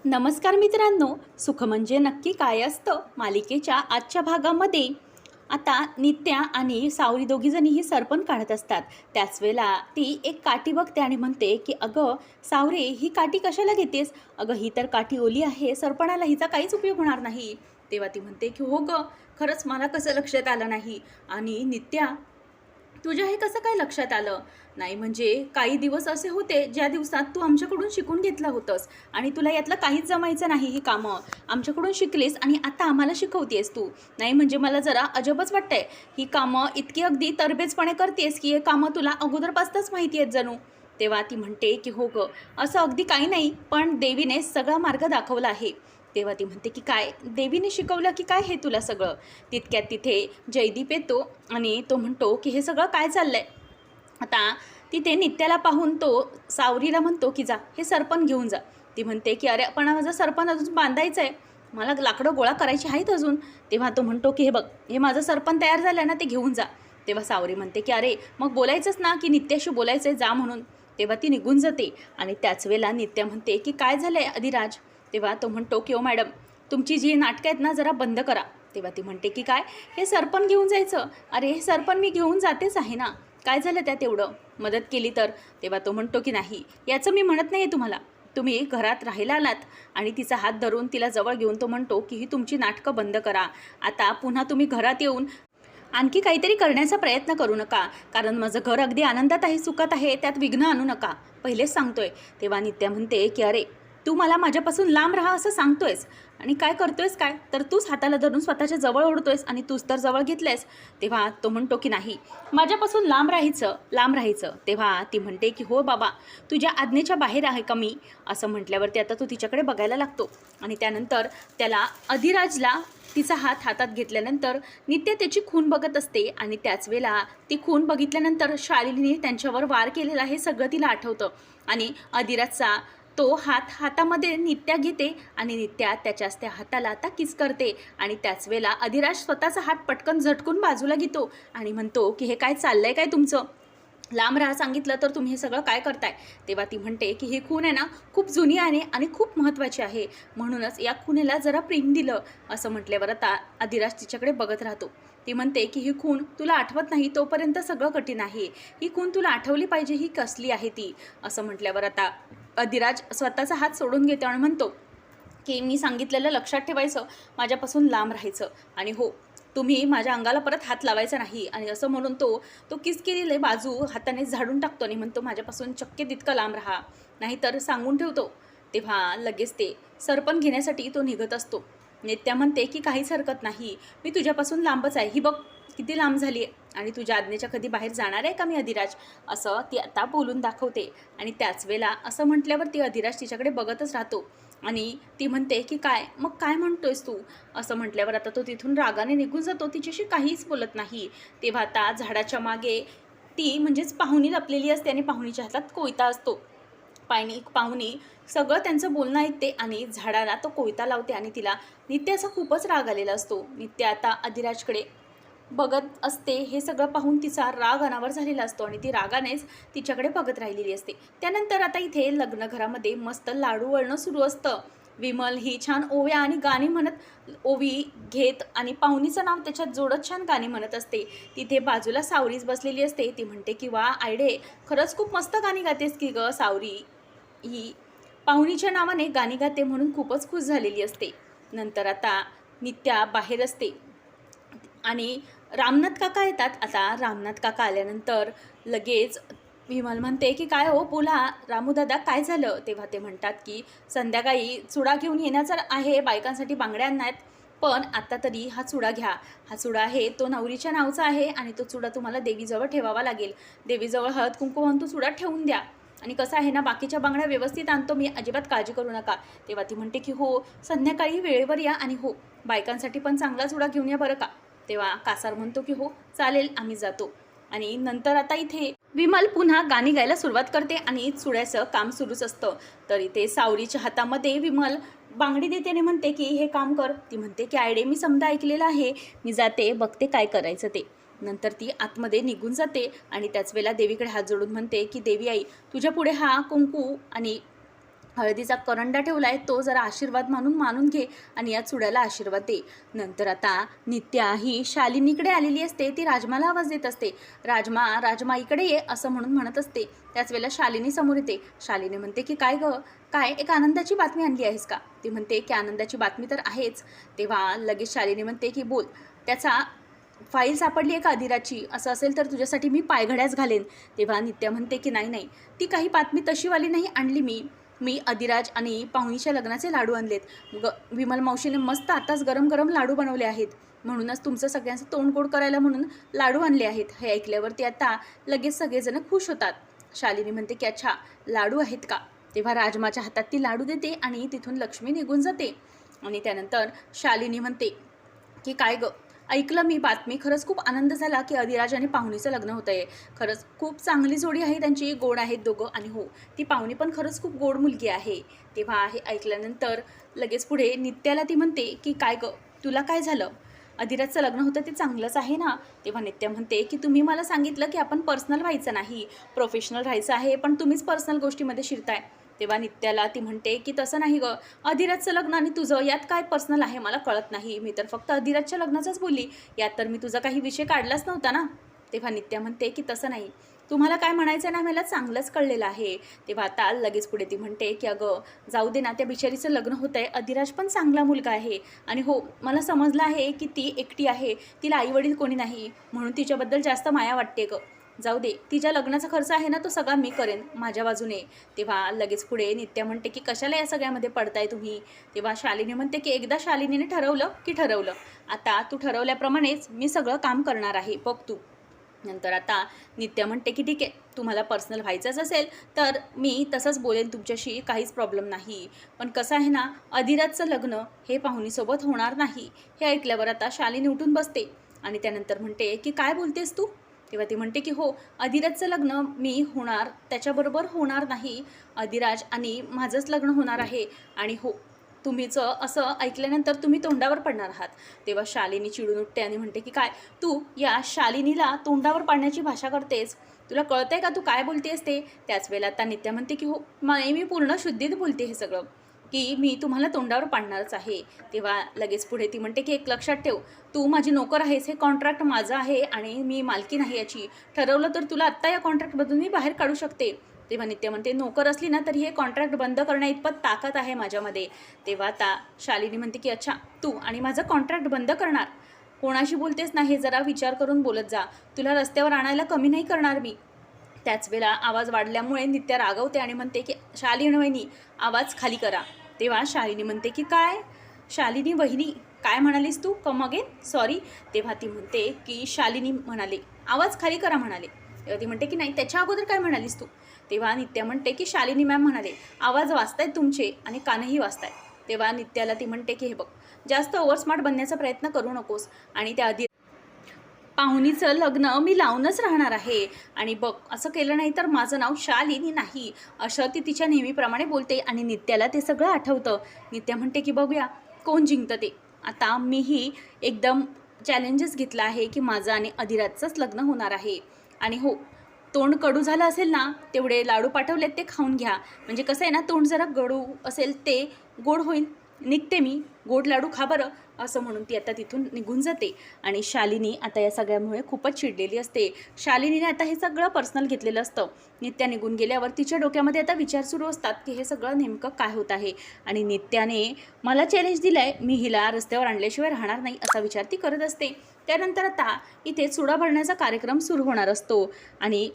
नमस्कार मित्रांनो, सुख म्हणजे नक्की काय असतं मालिकेच्या आजच्या भागामध्ये आता नित्या आणि सावरी दोघीजणी ही सरपण काढत असतात. त्याच वेळेला ती एक काठी बघते आणि म्हणते की अगं सावरे, ही काठी कशाला घेतेस? अगं ही तर काठी ओली आहे, सरपणाला हिचा काहीच उपयोग होणार नाही. तेव्हा ती म्हणते की हो ग, खरंच मला कसं लक्षात आलं नाही. आणि नित्या, तुझ्या हे कसं काय लक्षात आलं नाही? म्हणजे काही दिवस असे होते ज्या दिवसात तू आमच्याकडून शिकून घेतलं होतंस आणि तुला यातलं काहीच जमायचं नाही. ही कामं आमच्याकडून शिकलीस आणि आता आम्हाला शिकवतेस तू. नाही म्हणजे मला जरा अजबच वाटतंय. ही कामं इतकी अगदी तरबेजपणे करतेस की हे कामं तुला अगोदरपासूनच माहिती आहेत जणू. तेव्हा ती म्हणते की हो ग, असं अगदी काही नाही, पण देवीने सगळा मार्ग दाखवला आहे. तेव्हा ती म्हणते की काय देवीने शिकवलं की काय हे तुला सगळं? तितक्यात तिथे जयदीप येतो आणि तो म्हणतो की हे सगळं काय चाललंय? आता तिथे नित्याला पाहून तो सावरीला म्हणतो की जा हे सरपण घेऊन जा. ती म्हणते की अरे पण माझं सरपण अजून बांधायचं आहे, मला लाकडं गोळा करायची आहेत अजून. तेव्हा तो म्हणतो की हे बघ, हे माझं सरपण तयार झालं ना, ते घेऊन जा. तेव्हा सावरी म्हणते की अरे मग बोलायचंच ना की नित्याशी बोलायचं आहे, जा म्हणून. तेव्हा ती निघून जाते आणि त्याच वेळेला नित्या म्हणते की काय झालं आहे अधिराज? तेव्हा तो म्हणतो की ओ मॅडम, तुमची जी नाटकं आहेत ना जरा बंद करा. तेव्हा ती म्हणते की काय, हे सरपण घेऊन जायचं? अरे हे सरपण मी घेऊन जातेच आहे ना, काय झालं त्यात एवढं? मदत केली तर? तेव्हा तो म्हणतो की नाही, याचं मी म्हणत नाही तुम्हाला. तुम्ही घरात राहायला आलात आणि तिचा हात धरून तिला जवळ घेऊन तो म्हणतो की ही तुमची नाटकं बंद करा. आता पुन्हा तुम्ही घरात येऊन आणखी काहीतरी करण्याचा प्रयत्न करू नका, कारण माझं घर अगदी आनंदात आहे, सुखात आहे, त्यात विघ्न आणू नका, पहिलेच सांगतोय. तेव्हा नित्या म्हणते की अरे तू मला माझ्यापासून लांब राहा असं सांगतोयस आणि काय करतोयस काय? तर तूच हाताला धरून स्वतःच्या जवळ ओढतोयस आणि तूच तर जवळ घेतलंयस. तेव्हा तो म्हणतो की नाही, माझ्यापासून लांब राहायचं, लांब राहायचं. तेव्हा ती म्हणते की हो बाबा, तुझ्या आज्ञेच्या बाहेर आहे का मी? असं म्हटल्यावरती आता तो तिच्याकडे बघायला लागतो आणि त्यानंतर त्याला अधिराजला तिचा हात हातात घेतल्यानंतर नित्य त्याची खून बघत असते आणि त्याच वेळेला ती खून बघितल्यानंतर शालिनीने त्यांच्यावर वार केलेला हे सगळं तिला आठवतं आणि अधिराजचा तो हात हातामध्ये नित्या घेते आणि नित्या त्याच्याच त्या हाताला आता किस करते आणि त्याच वेळेला अधिराज स्वतःचा हात पटकन झटकून बाजूला घेतो आणि म्हणतो की हे काय चाललंय काय तुमचं? लांब राहा सांगितलं तर तुम्ही हे सगळं काय करताय? तेव्हा ती म्हणते की ही खून आहे ना खूप जुनी आहे आणि खूप महत्त्वाची आहे, म्हणूनच या खुनेला जरा प्रेम दिलं. असं म्हटल्यावर आता अधिराज तिच्याकडे बघत राहतो. ती म्हणते की ही खून तुला आठवत नाही तोपर्यंत सगळं कठीण आहे, ही खून तुला आठवली पाहिजे, ही कसली आहे ती? असं म्हटल्यावर आता अधिराज स्वतःचा हात सोडून घेतो आणि म्हणतो की मी सांगितलेलं लक्षात ठेवायचं, माझ्यापासून लांब राहायचं आणि हो, तुम्ही माझ्या अंगाला परत हात लावायचा नाही. आणि असं म्हणून तो तो किस केलेले बाजू हाताने झाडून टाकतो आणि म्हणतो माझ्यापासून शक्य तितकं लांब राहा, नाहीतर सांगून ठेवतो. तेव्हा लगेच ते सरपण घेण्यासाठी तो निघत असतो. नित्या म्हणते की काहीच हरकत नाही, मी तुझ्यापासून लांबच आहे, ही बघ किती लांब झाली आहे आणि तुझ्या आज्ञेच्या कधी बाहेर जाणार आहे का मी अधिराज? असं ती आता बोलून दाखवते आणि त्याच वेळेला असं म्हटल्यावर ती अधिराज तिच्याकडे बघतच राहतो आणि ती म्हणते की काय मग काय म्हणतोयस तू? असं म्हटल्यावर आता तो तिथून रागाने निघून जातो, तिच्याशी काहीच बोलत नाही. तेव्हा आता झाडाच्या मागे ती म्हणजेच पाहुणी लपलेली असते आणि पाहुणीच्या हातात कोयता असतो. पाहुणी सगळं त्यांचं बोलणं ऐकते आणि झाडाला तो कोयता लावते आणि तिला नित्याचा खूपच राग आलेला असतो. नित्या आता अधिराजकडे बघत असते, हे सगळं पाहून तिचा राग अनावर झालेला असतो आणि ती रागानेच तिच्याकडे बघत राहिलेली असते. त्यानंतर आता इथे लग्न घरामध्ये मस्त लाडू वळणं सुरू असतं. विमल ही छान ओव्या आणि गाणी म्हणत ओवी घेत आणि पाहुणीचं नाव त्याच्यात जोडत छान गाणी म्हणत असते. तिथे बाजूला सावरीच बसलेली असते. ती म्हणते की वा आयडे, खरंच खूप मस्त गाणी गातेस की ग सावरी. ही पाहुणीच्या नावाने गाणी गाते म्हणून खूपच खुश झालेली असते. नंतर आता नित्या बाहेर असते आणि रामनाथ काका येतात. आता रामनाथ काका आल्यानंतर लगेच विमल म्हणते की काय हो बोला रामूदादा, काय झालं? तेव्हा ते म्हणतात की संध्याकाळी चुडा घेऊन येण्याचा आहे, बायकांसाठी बांगड्या आणण्यात, पण आता तरी हा चुडा घ्या. हा चुडा आहे तो नवरीच्या नावचा आहे आणि तो चुडा तुम्हाला देवीजवळ ठेवावा लागेल. देवीजवळ हळद कुंकू म्हणून तो चुडा ठेवून द्या आणि कसं आहे ना, बाकीच्या बांगड्या व्यवस्थित आणतो मी, अजिबात काळजी करू नका. तेव्हा ती म्हणते की हो, संध्याकाळी वेळेवर या आणि हो, बायकांसाठी पण चांगला चुडा घेऊन या बरं का. तेव्हा कासार म्हणतो की हो चालेल, आम्ही जातो. आणि नंतर आता इथे विमल पुन्हा गाणी गायला सुरुवात करते आणि चुड्याचं काम सुरूच असतं. तर इथे सावरीच्या हातामध्ये विमल बांगडी देते आणि म्हणते की हे काम कर. ती म्हणते की आयडे मी समजा ऐकलेलं आहे, मी जाते बघते काय करायचं ते. नंतर ती आतमध्ये निघून जाते आणि त्याच वेळेला देवीकडे हात जोडून म्हणते की देवी आई, तुझ्या पुढे हा कुंकू आणि हळदीचा करंडा ठेवलाय, तो जरा आशीर्वाद मानून घे आणि या चुड्याला आशीर्वाद दे. नंतर आता नित्या ही शालिनीकडे आलेली असते. ती राजमाला आवाज देत असते, राजमा राजमा इकडे ये असं म्हणत असते. त्याच वेळेला शालिनी समोर येते. शालिनी म्हणते की काय गं, काय एक आनंदाची बातमी आणली आहेस का? ती म्हणते की आनंदाची बातमी तर आहेच. तेव्हा लगेच शालिनी म्हणते की बोल, त्याचा फाईल सापडली आहे का अधिराची? असं असेल तर तुझ्यासाठी मी पायघड्याच घालेन. तेव्हा नित्या म्हणते की नाही, ती काही बातमी तशीवाली नाही आणली मी अधिराज आणि पाहुणीच्या लग्नाचे लाडू आणलेत. विमल मावशीने मस्त आताच गरम गरम लाडू बनवले आहेत, म्हणूनच तुमचं सगळ्यांचं तोंड गोड करायला म्हणून लाडू आणले आहेत. हे ऐकल्यावरती आता लगेच सगळेजण खुश होतात. शालिनी म्हणते की अच्छा, लाडू आहेत का? तेव्हा राजमाच्या हातात ती लाडू देते आणि तिथून लक्ष्मी निघून जाते. आणि त्यानंतर शालिनी म्हणते की काय गं, ऐकलं मी बातमी, खरंच खूप आनंद झाला की अधिराज आणि पाहुणीचं लग्न होतं आहे. खरंच खूप चांगली जोडी आहे त्यांची, गोड आहेत दोघं. आणि हो, ती पाहुणी पण खरंच खूप गोड मुलगी आहे. तेव्हा हे ऐकल्यानंतर लगेच पुढे नित्याला ती म्हणते की काय गं, तुला काय झालं? अधिराजचं लग्न होतं ते चांगलंच आहे ना? तेव्हा नित्या म्हणते की तुम्ही मला सांगितलं की आपण पर्सनल व्हायचं नाही, प्रोफेशनल राहायचं आहे, पण तुम्हीच पर्सनल गोष्टीमध्ये शिरताय. तेव्हा नित्याला ती म्हणते की तसं नाही गं, अधिराजचं लग्न आणि तुझं यात काय पर्सनल आहे मला कळत नाही. मी तर फक्त अधिराजच्या लग्नाचंच बोलली, यात तर मी तुझा काही विषय काढलाच नव्हता ना. तेव्हा नित्या म्हणते की तसं नाही, तुम्हाला काय म्हणायचं ना मला चांगलंच कळलेलं आहे. तेव्हा आता लगेच पुढे ती म्हणते की अगं जाऊ दे ना, त्या बिचारीचं लग्न होतं आहे, अधिराज पण चांगला मुलगा आहे. आणि हो, मला समजलं आहे की ती एकटी आहे, तिला आईवडील कोणी नाही, म्हणून तिच्याबद्दल जास्त माया वाटते गं. जाऊ दे, तिच्या लग्नाचा खर्च आहे ना तो सगळा मी करेन माझ्या बाजूने. तेव्हा लगेच पुढे नित्या म्हणते की कशाला या सगळ्यामध्ये पडताय तुम्ही? तेव्हा शालिनी म्हणते की एकदा शालिनीने ठरवलं की ठरवलं, आता तू ठरवल्याप्रमाणेच मी सगळं काम करणार आहे, बघ तू. नंतर आता नित्या म्हणते की ठीक आहे, तुम्हाला पर्सनल व्हायचंच असेल तर मी तसंच बोलेन तुमच्याशी, काहीच प्रॉब्लेम नाही. पण कसं आहे ना, अधिराजचं लग्न हे पाहुणीसोबत होणार नाही. हे ऐकल्यावर आता शालिनी उठून बसते आणि त्यानंतर म्हणते की काय बोलतेस तू? तेव्हा ती म्हणते की हो, अधिराजचं लग्न मी होणार त्याच्याबरोबर होणार नाही, अधिराज आणि माझंच लग्न होणार आहे. आणि हो, तुम्हीचं असं ऐकल्यानंतर तुम्ही तोंडावर पडणार आहात. तेव्हा शालिनी चिडून उठते आणि म्हणते की काय तू या शालिनीला तोंडावर पाडण्याची भाषा करतेस? तुला कळतंय का तू काय बोलतेस ते? त्याच वेळेला आता नित्या म्हणते की हो, मी पूर्ण शुद्धीत बोलते हे सगळं, की मी तुम्हाला तोंडावर पाडणारच आहे. तेव्हा लगेच पुढे ती म्हणते की एक लक्षात ठेव, तू माझी नोकर आहेस, हे कॉन्ट्रॅक्ट माझं आहे आणि मी मालकी नाही याची. ठरवलं तर तुला आत्ता या कॉन्ट्रॅक्टमधून मी बाहेर काढू शकते. तेव्हा नित्या म्हणते नोकर असली ना तरी हे कॉन्ट्रॅक्ट बंद करण्या इतपत ताकद आहे माझ्यामध्ये. तेव्हा आता शालिनी म्हणते की अच्छा, तू आणि माझं कॉन्ट्रॅक्ट बंद करणार? कोणाशी बोलतेस ना हे जरा विचार करून बोलत जा, तुला रस्त्यावर आणायला कमी नाही करणार मी. त्याच वेळेला आवाज वाढल्यामुळे नित्या रागवते आणि म्हणते की शालिनी वहिनी, आवाज खाली करा. तेव्हा शालिनी म्हणते की काय? शालिनी वहिनी काय म्हणालीस तू? Come again, sorry. तेव्हा ती म्हणते की शालिनी म्हणाले आवाज खाली करा म्हणाले. तेव्हा ती म्हणते की नाही, त्याच्या अगोदर काय म्हणालीस तू? तेव्हा नित्या म्हणते की शालिनी मॅम म्हणाले आवाज वाचतायत तुमचे आणि कानही वाचताय. तेव्हा नित्याला ती म्हणते की हे बघ, जास्त ओव्हरस्मार्ट बनण्याचा प्रयत्न करू नकोस आणि त्या आधी पाहुणीचं लग्न मी लावूनच राहणार आहे. आणि बघ, असं केलं नाही तर माझं नाव शालिनी नाही, असं ती तिच्या नेहमीप्रमाणे बोलते. आणि नित्याला ते सगळं आठवतं. नित्या म्हणते की बघूया कोण जिंकतं ते. आता मीही एकदम चॅलेंजेस घेतला आहे की माझं आणि अधिराजचंच लग्न होणार आहे. आणि हो, तोंड कडू झालं असेल ना, तेवढे लाडू पाठवलेत ते खाऊन घ्या, म्हणजे कसं आहे ना, तोंड जरा कडू असेल ते गोड होईल. निघते मी, गोड लाडू खा बरं, असं म्हणून ती आता तिथून निघून जाते. आणि शालिनी आता या सगळ्यामुळे खूपच चिडलेली असते. शालिनीने आता हे सगळं पर्सनल घेतलेलं असतं. नित्या निघून गेल्यावर तिच्या डोक्यामध्ये आता विचार सुरू असतात की हे सगळं नेमकं काय होत आहे. आणि नित्याने मला चॅलेंज दिलं आहे, मी हिला रस्त्यावर आणल्याशिवाय राहणार नाही, असा विचार ती करत असते. त्यानंतर आता इथे चुडा भरण्याचा कार्यक्रम सुरू होणार असतो आणि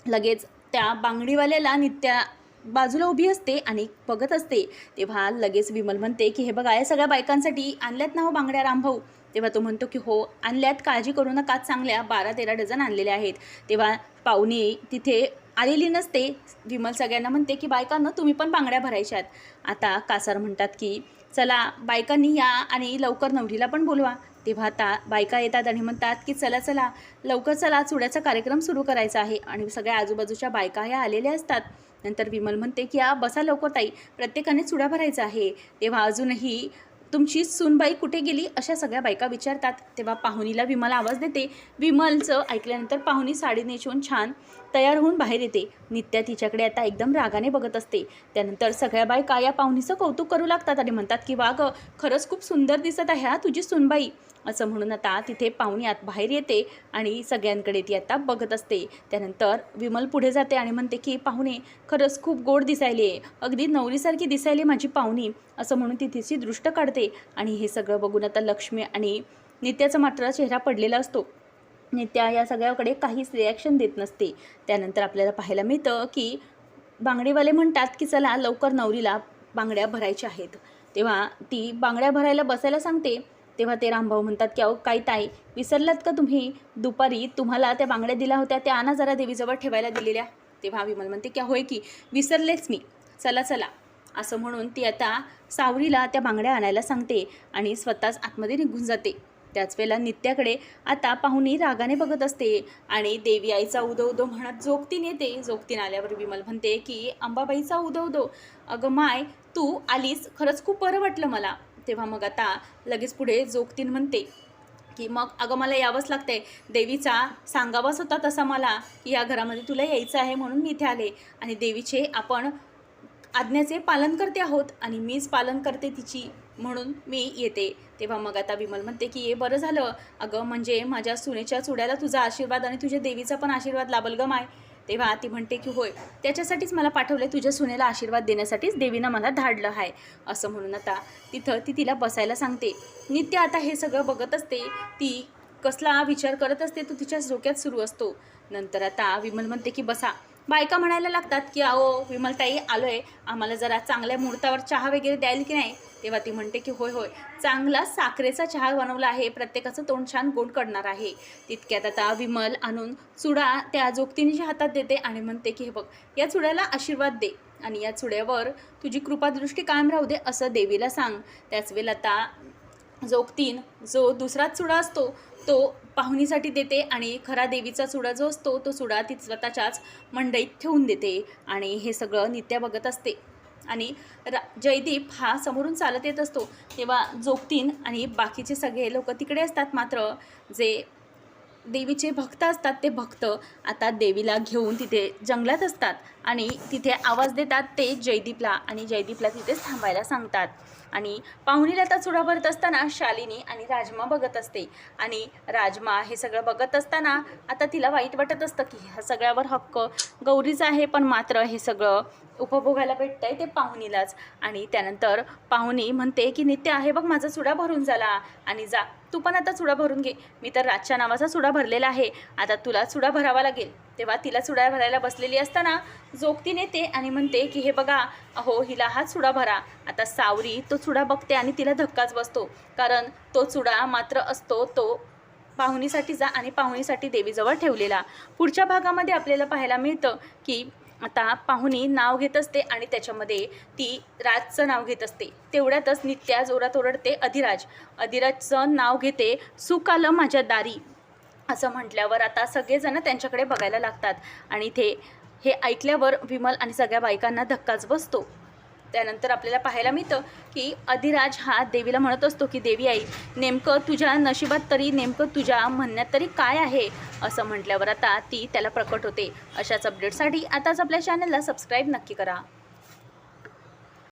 लगेच त्या बांगडीवाल्याला नित्या बाजूला उभी असते आणि बघत असते. तेव्हा लगेच विमल म्हणते की हे बघा, या सगळ्या बायकांसाठी आणल्यात ना हो बांगड्या रामभाऊ? तेव्हा तो म्हणतो की हो आणल्यात, काळजी करू नका, चांगल्या 12-13 डझन आणलेल्या आहेत. तेव्हा पाहुणे तिथे आलेली नसते. विमल सगळ्यांना म्हणते की बायकांना तुम्ही पण बांगड्या भरायच्यात. आता कासार म्हणतात की चला बायकांनी या आणि लवकर नवरीला पण बोलवा. तेव्हा आता बायका येतात आणि म्हणतात की चला चला लवकर चला, चुड्याचा कार्यक्रम सुरू करायचा आहे. आणि सगळ्या आजूबाजूच्या बायका ह्या आलेल्या असतात. नंतर विमल म्हणते की बसा लवकर ताई, प्रत्येकाने चुडा भरायचा आहे. तेव्हा अजूनही तुमची सूनबाई कुठे गेली, अशा सगळ्या बायका विचारतात. तेव्हा पाहुणीला विमल आवाज देते. विमलचं ऐकल्यानंतर पाहुणी साडी नेसून छान तयार होऊन बाहेर येते. नित्या तिच्याकडे आता एकदम रागाने बघत असते. त्यानंतर सगळ्या बायका या पाहुणीचं कौतुक करू लागतात आणि म्हणतात की वा गं, खरंच खूप सुंदर दिसत आहे हा तुझी सूनबाई, असं म्हणून आता तिथे पाहुणी आत बाहेर येते आणि सगळ्यांकडे ती आता बघत असते. त्यानंतर विमल पुढे जाते आणि म्हणते की पाहुणे खरंच खूप गोड दिसायली आहे, अगदी नवरीसारखी दिसायली माझी पाहुणी, असं म्हणून ती तिची दृष्ट काढते. आणि हे सगळं बघून आता लक्ष्मी आणि नित्याचा मात्र चेहरा पडलेला असतो. नित्या या सगळ्याकडे काहीच रिॲक्शन देत नसते. त्यानंतर आपल्याला पाहायला मिळतं की बांगडेवाले म्हणतात की चला लवकर नवरीला बांगड्या भरायच्या आहेत. तेव्हा ती बांगड्या भरायला बसायला सांगते. तेव्हा ते रामभाऊ म्हणतात की अहो काही ताई, विसरलात का तुम्ही दुपारी तुम्हाला त्या बांगड्या दिल्या होत्या, त्या आणा जरा देवीजवळ ठेवायला दिलेल्या. तेव्हा विमल म्हणते की होय की विसरलेच मी, चला चला, असं म्हणून ती आता सावरीला त्या बांगड्या आणायला सांगते आणि स्वतःच आतमध्ये निघून जाते. त्याच वेळेला नित्याकडे आता पाहुणी रागाने बघत असते आणि देवी आईचा उदो उदो म्हणत जोगतीन येते. जोगतीन आल्यावर विमल म्हणते की अंबाबाईचा उदो उदो, अगं माय तू आलीस, खरंच खूप बरं वाटलं मला. तेव्हा मग आता लगेच पुढे जोगतीन म्हणते की मग अगं मला यावंच लागतंय, देवीचा सांगावाच होता तसा मला की या घरामध्ये तुला यायचं आहे म्हणून मी इथे आले आणि देवीचे आपण आज्ञेचे पालन करते आहोत आणि मीच पालन करते तिची म्हणून मी येते. तेव्हा मग आता विमल म्हणते की ये बरं झालं अगं, म्हणजे माझ्या सुनेच्या चुड्याला तुझा आशीर्वाद आणि तुझ्या देवीचा पण आशीर्वाद लाभल गं माय. तेव्हा ती म्हणते की होय, त्याच्यासाठीच मला पाठवले, तुझ्या सुनेला आशीर्वाद देण्यासाठीच देवीनं मला धाडलं आहे, असं म्हणून आता तिथं ती तिला बसायला सांगते. नित्या आता हे सगळं बघत असते. ती कसला विचार करत असते तो तिच्या डोक्यात सुरू असतो. नंतर आता विमल म्हणते की बसा. बायका म्हणायला लागतात की अहो विमलताई आलोय, आम्हाला जरा चांगल्या मुहूर्तावर चहा वगैरे द्याल की नाही. तेव्हा ती म्हणते की होय होय, चांगला साखरेचा चहा बनवला आहे, प्रत्येकाचं तोंड छान गोड करणार आहे. तितक्यात आता विमल आणून चुडा त्या जोगतीनीच्या हातात देते आणि म्हणते की हे बघ, या चुड्याला आशीर्वाद दे आणि या चुड्यावर तुझी कृपादृष्टी कायम राहू दे असं देवीला सांग. त्याच वेळेला आता जोगतीन जो दुसरा चुडा असतो तो पाहुणीसाठी देते आणि खरा देवीचा चुडा जो असतो तो चुडा ती स्वतःच्याच मंडईत ठेवून देते. आणि हे सगळं नित्या बघत असते आणि जयदीप हा समोरून चालत येत असतो. तेव्हा जोगतीन आणि बाकीचे सगळे लोक तिकडे असतात. मात्र जे देवीचे भक्त असतात ते भक्त आता देवीला घेऊन तिथे जंगलात असतात आणि तिथे आवाज देतात ते जयदीपला आणि जयदीपला तिथेच थांबायला सांगतात. आणि पाहुणीला आता चुडा भरत असताना शालिनी आणि राजमा बघत असते आणि राजमा हे सगळं बघत असताना आता तिला वाईट वाटत असतं की ह्या सगळ्यावर हक्क गौरीचा आहे, पण मात्र हे सगळं उपभोगायला भेटतंय ते पाहुणीलाच. आणि त्यानंतर पाहुणी म्हणते की नित्य आहे बघ, माझा चुडा भरून झाला आणि जा तू पण आता चुडा भरून घे, मी तर राजच्या नावाचा चुडा भरलेला आहे, आता तुला चुडा भरावा लागेल. तेव्हा तिला चुडा भरायला बसलेली असताना जोगतीन येते आणि म्हणते की हे बघा अहो, हिला हा चुडा भरा. आता सावरी तो चुडा बघते आणि तिला धक्काच बसतो, कारण तो चुडा मात्र असतो तो पाहुणीसाठीचा आणि पाहुणीसाठी देवीजवळ ठेवलेला. पुढच्या भागामध्ये आपल्याला पाहायला मिळतं की आता पाहुणी नाव घेत असते आणि त्याच्यामध्ये ती राजचं नाव घेत असते. तेवढ्यातच नित्या जोरात ओरडते अधिराजचं नाव घेते, सुख आलं माझ्या दारी, असं म्हटल्यावर आता सगळेजण त्यांच्याकडे बघायला लागतात आणि हे ऐकल्यावर विमल आणि सगळ्या बायकांना धक्काच बसतो. त्यानंतर आपल्याला पाहायला मिळतं की अधिराज हा देवीला म्हणत असतो की देवी आई, नेमकं तुझ्या नशिबात तरी, नेमकं तुझ्या म्हणण्यात तरी काय आहे, असं म्हटल्यावर आता ती त्याला प्रकट होते. अशाच अपडेटसाठी आताच आपल्या चॅनलला सबस्क्राईब नक्की करा.